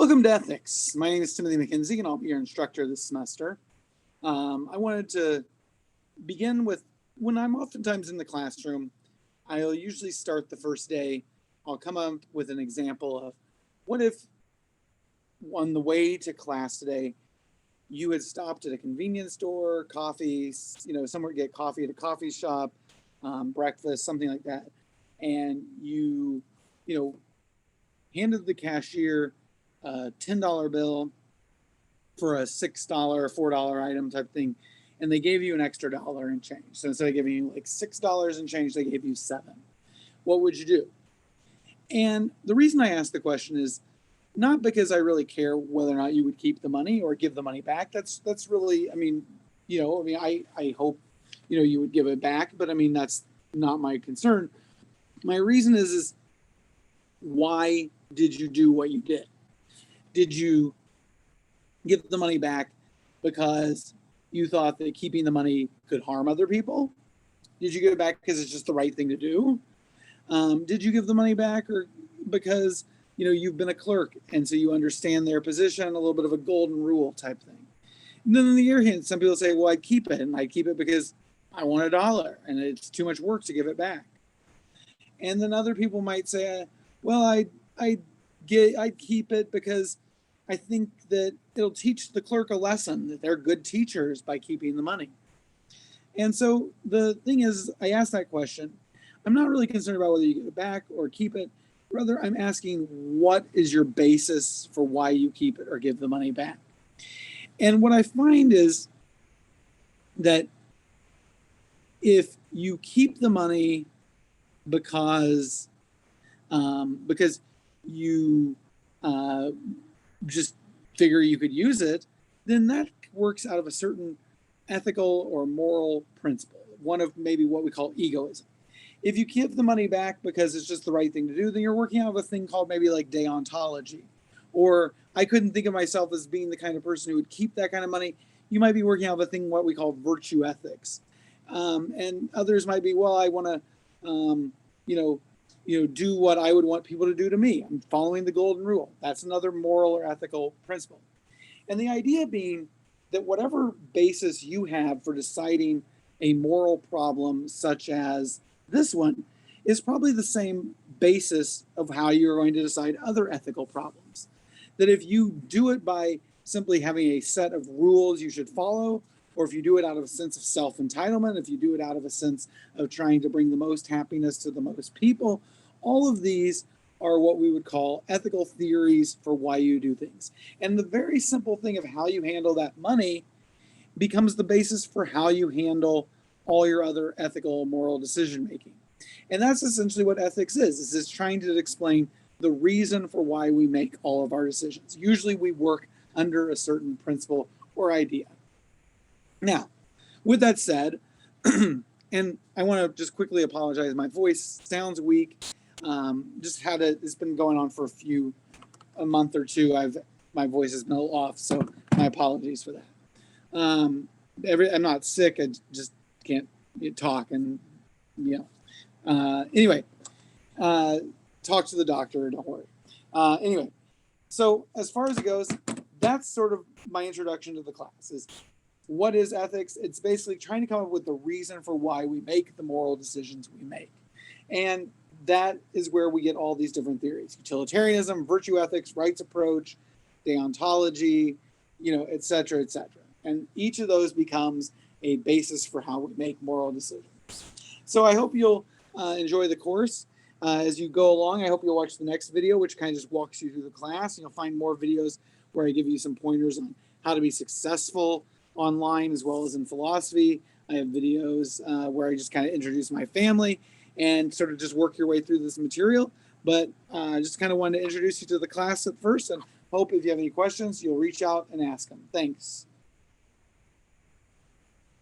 Welcome to Ethics. My name is Timothy McKenzie, and I'll be your instructor this semester. I wanted to begin with, when I'm oftentimes in the classroom, I'll usually start the first day, I'll come up with an example of, what if on the way to class today, you had stopped at a convenience store, coffee, somewhere to get coffee at a coffee shop, breakfast, something like that, and you handed the cashier a $10 bill for a $6 or $4 item type thing, and they gave you an extra dollar in change. So instead of giving you like $6 in change, they gave you $7. What would you do? And the reason I ask the question is not because I really care whether or not you would keep the money or give the money back. That's really, I hope, you would give it back, but that's not my concern. My reason is why did you do what you did? Did you give the money back because you thought that keeping the money could harm other people? Did you give it back because it's just the right thing to do? Did you give the money back or because you've been a clerk and so you understand their position, a little bit of a golden rule type thing? And then on the other hand, some people say, well, I'd keep it, and I'd keep it because I want $1 and it's too much work to give it back. And then other people might say, well, I'd keep it because I think that it'll teach the clerk a lesson, that they're good teachers by keeping the money. And so the thing is, I asked that question. I'm not really concerned about whether you give it back or keep it. Rather, I'm asking, what is your basis for why you keep it or give the money back? And what I find is that if you keep the money because you just figure you could use it, then that works out of a certain ethical or moral principle, one of maybe what we call egoism. If you give the money back because it's just the right thing to do, then you're working out of a thing called maybe like deontology. Or I couldn't think of myself as being the kind of person who would keep that kind of money. You might be working out of a thing what we call virtue ethics. And others might be, well, I want to, do what I would want people to do to me. I'm following the golden rule. That's another moral or ethical principle. And the idea being that whatever basis you have for deciding a moral problem, such as this one, is probably the same basis of how you're going to decide other ethical problems. That if you do it by simply having a set of rules you should follow, or if you do it out of a sense of self-entitlement, if you do it out of a sense of trying to bring the most happiness to the most people, all of these are what we would call ethical theories for why you do things. And the very simple thing of how you handle that money becomes the basis for how you handle all your other ethical, moral decision making. And that's essentially what ethics is. It's trying to explain the reason for why we make all of our decisions. Usually we work under a certain principle or idea. Now, with that said, and I want to just quickly apologize. My voice sounds weak. It's been going on for a month or two. My voice has been a little off, so my apologies for that. I'm not sick. I just can't talk, and anyway, talk to the doctor. Don't worry. Anyway, so as far as it goes, that's sort of my introduction to the class. Is what is ethics? It's basically trying to come up with the reason for why we make the moral decisions we make. And that is where we get all these different theories: utilitarianism, virtue ethics, rights approach, deontology, et cetera, et cetera. And each of those becomes a basis for how we make moral decisions. So I hope you'll enjoy the course. As you go along, I hope you'll watch the next video, which kind of just walks you through the class. You'll find more videos where I give you some pointers on how to be successful online as well as in philosophy. I have videos where I just kind of introduce my family and sort of just work your way through this material. But I just kind of wanted to introduce you to the class at first, and hope if you have any questions, you'll reach out and ask them. Thanks.